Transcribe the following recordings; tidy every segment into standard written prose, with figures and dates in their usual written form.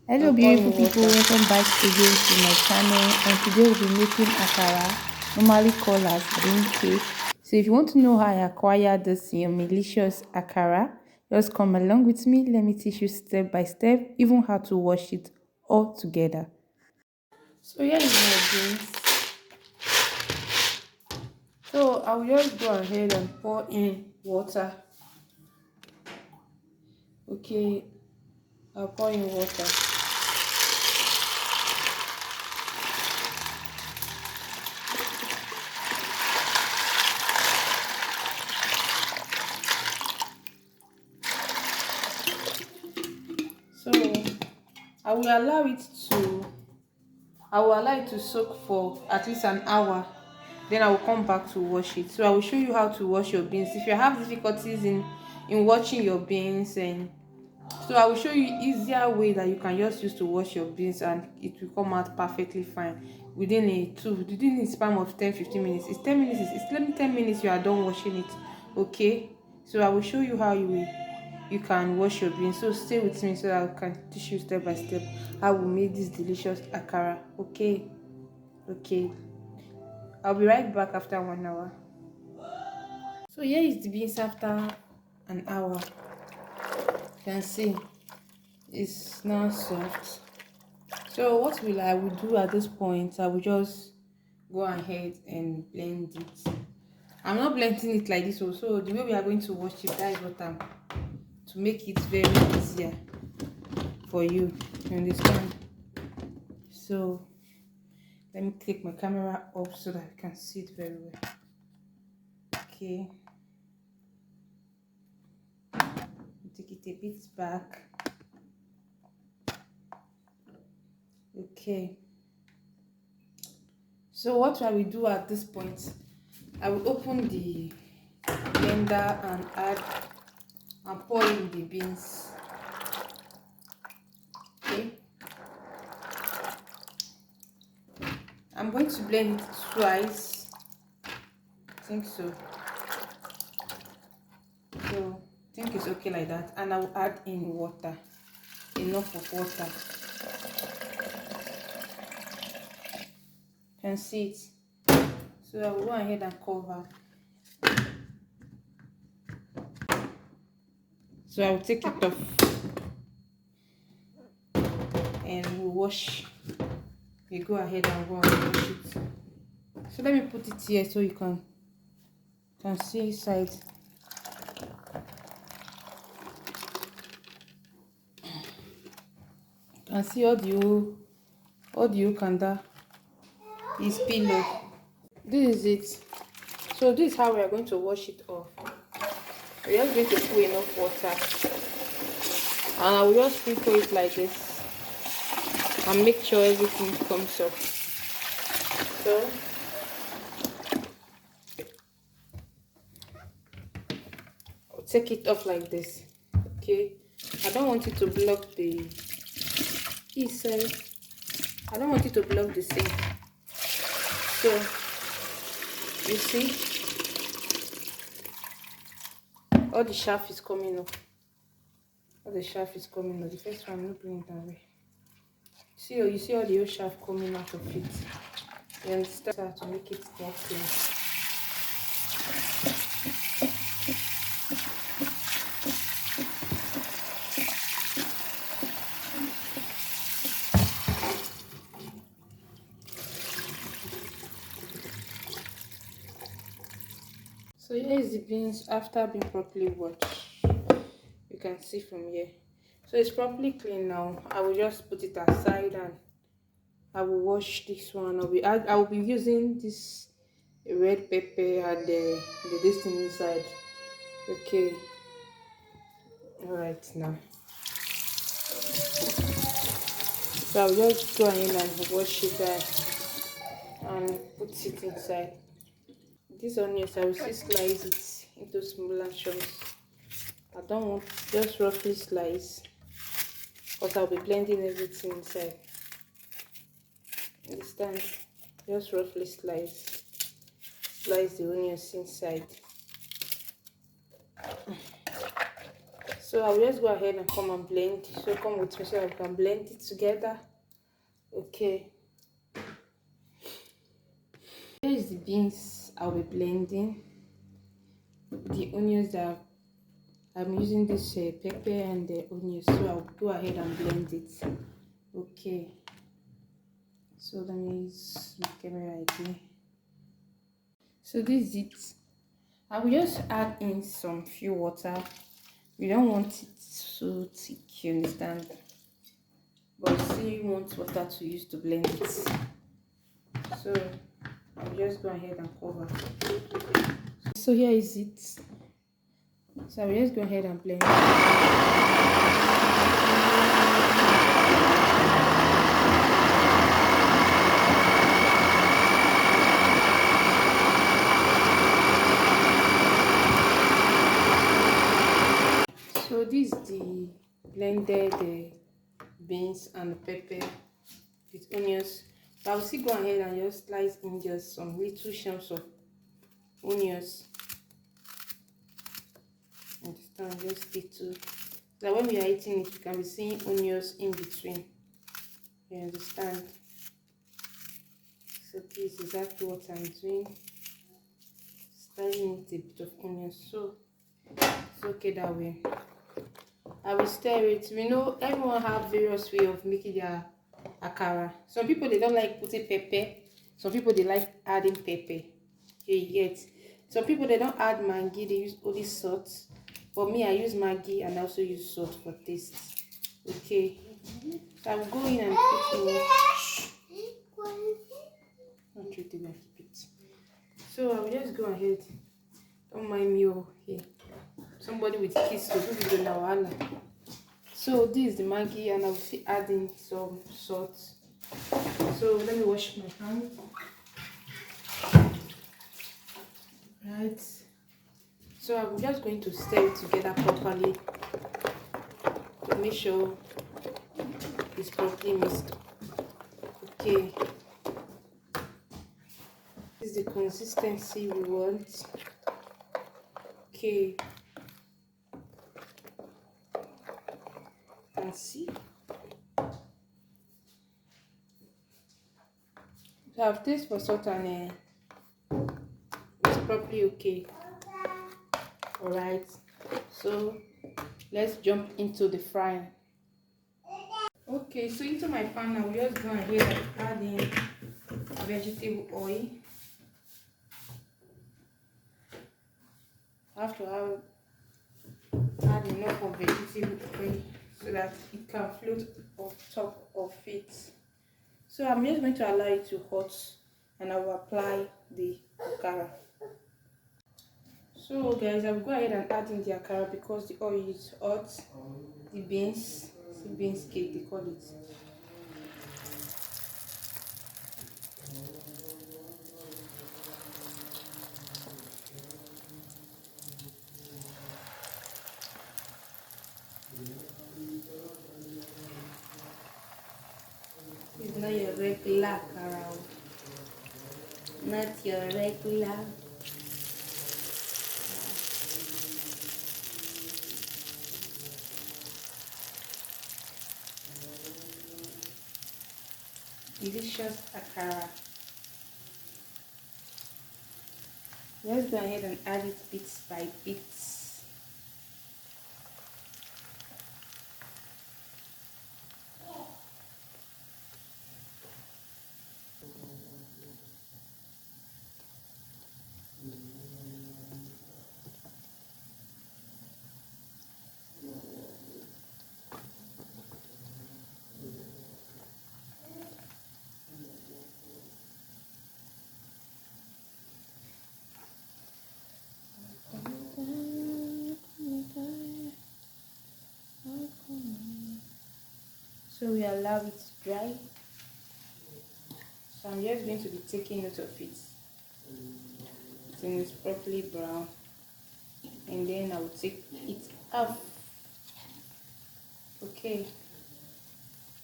Hello and pour beautiful in people, water. welcome back again to my channel, and today we'll be making akara, normally called as bean cake. So if you want to know how I acquired this delicious akara, just come along with me. Let me teach you step by step, even how to wash it all together. So here is my beans. So I will just go ahead and pour in water. Okay, I'll pour in water. So I will allow it to I will allow it to soak for at least an hour. Then I will come back to wash it. So I will show you how to wash your beans. If you have difficulties in washing your beans, and so I will show you easier way that you can just use to wash your beans and it will come out perfectly fine within a span of 10-15 minutes. It's 10 minutes, it's 10 minutes you are done washing it. Okay, so I will show you how you can wash your beans. So stay with me so that I can teach you step by step how we make this delicious akara. Okay, okay, I'll be right back after 1 hour. So here is the beans after an hour. You can see it's now soft. So what will I will do at this point? I will just go ahead and blend it. I'm not blending it like this also. The way we are going to wash it, that is what I'm to make it very easier for you. You understand? So let me take my camera up so that I can see it very well. Okay, take it a bit back. Okay. So what I will do at this point, I will open the blender and add and pour in the beans. Okay, I'm going to blend it twice. I think so. So I think it's okay like that, and I will add in water, enough of water. You can see it. So I will go ahead and cover. So I will take it off and we'll wash. We go ahead and go and wash it. So let me put it here so you can see inside. You can see all the kanda is pillow. This is it. So this is how we are going to wash it off. We're just going to put enough water, and I will just sprinkle it like this and make sure everything comes up. So I'll take it off like this. Okay, I don't want it to block the inside. I don't want it to block the sink. So you see, all the chaff is coming up. All the chaff is coming up. The first one, I'm not doing it that way. See, you see all the old chaff coming out of it. You understand how to make it more clean. So here is the beans after being properly washed. You can see from here. So it's properly clean now. I will just put it aside and I will wash this one. I will be using this red pepper and the this thing inside. Okay, all right now. So I'll just go in and wash it and put it inside. This onions I will still slice it into smaller chunks. I don't want just roughly slice because I'll be blending everything inside. Understand? Just roughly slice the onions inside. So I'll just go ahead and come and blend. So come with me so I can blend it together. Okay. Here's the beans I'll be blending. The onions that I'm using this pepper and the onions. So I'll go ahead and blend it. Okay. So let me use my camera again. So this is it. I will just add in some few water. We don't want it so thick, you understand? But still you want water to use to blend it. So I'll just go ahead and cover. So here is it. So I'll just go ahead and blend it. So this is the blended beans and pepper with onions. But I will still go ahead and just slice in just some little chunks of onions. Understand? Just little. So that when we are eating it, we can be seeing onions in between. You understand? So this is exactly what I'm doing. Slicing it a bit of onions. So it's okay that way. I will stir it. We know everyone have various way of making their akara. Some people they don't like putting pepper. Some people they like adding pepper. You get. Some people they don't add Maggi. They use only salt. But me, I use Maggi and I also use salt for taste. Okay. So I will go in and put in. Not treat it and keep it. So I will just go ahead. Don't mind me over here. Somebody with kids to do the lawala. So this is the Maggi and I will see adding some salt. So let me wash my hands. Right. So I'm just going to stir it together properly to make sure it's properly mixed. Okay. This is the consistency we want. Okay. And see. So I've tasted for salt and it's properly okay. Alright. So let's jump into the frying. Okay, so into my pan now, we just go ahead and add in vegetable oil. I have to add enough of vegetable oil so that it can float on top of it. So I'm just going to allow it to hot and I will apply the akara. So guys, I will go ahead and add in the akara because the oil is hot. The beans cake they call it. It's not your regular akara, not your regular. Delicious akara. Let's go ahead and add it bits by bits. So we allow it to dry. So I'm just going to be taking note of it until it's properly brown, and then I will take it off. Okay,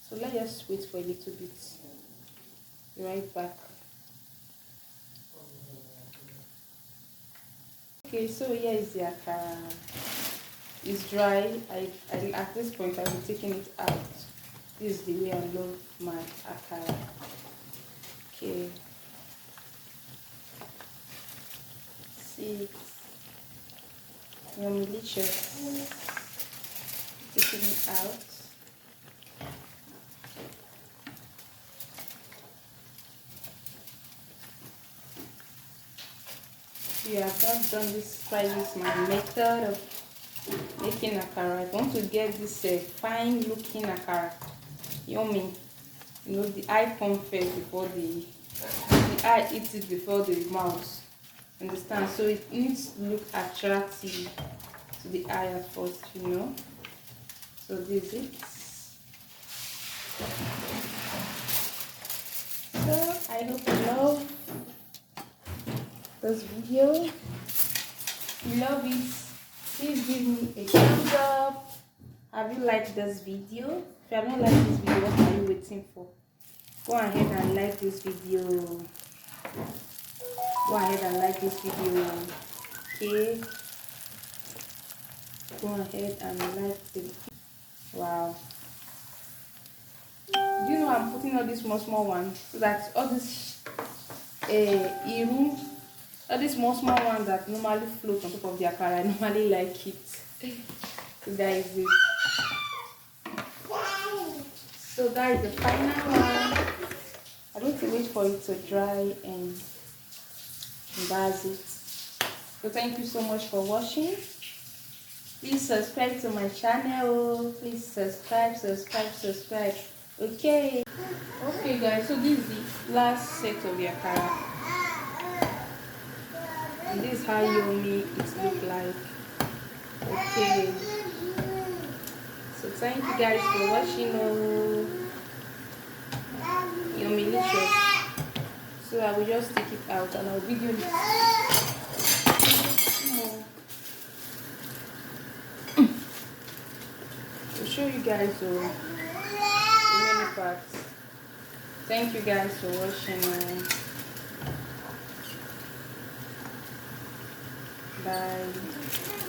so let's just wait for a little bit. Be right back. Okay, so here is the akara. is dry, I at this point I'll be taking it out. This is the way I love my akara. Okay. See, yummy delicious. Taking it out. If you have not done this, try use my method of making akara. I want to get this fine looking akara. Yummy. You know, the eye comes first before the eye eats it before the mouth. Understand? So it needs to look attractive to the eye at first, you know. So this is it. So I hope you love this video. If you love it, please give me a thumbs up. Have you liked this video? If you have not liked this video, what are you waiting for? Go ahead and like this video. Go ahead and like this video. Okay. Go ahead and like the video. Wow. Do you know I'm putting all these small ones so that all this all these small ones that normally float on top of the akara, I normally like it. So that is it. So that is the final one. I don't wait for it to dry, and that's it. So thank you so much for watching. Please subscribe to my channel. Please subscribe. Okay guys, so this is the last set of the akara, and this is how yummy it look like. Okay, so thank you guys for watching. Yummy delicious. So I will just take it out and I'll video it to show you guys the many parts. Thank you guys for watching. Bye.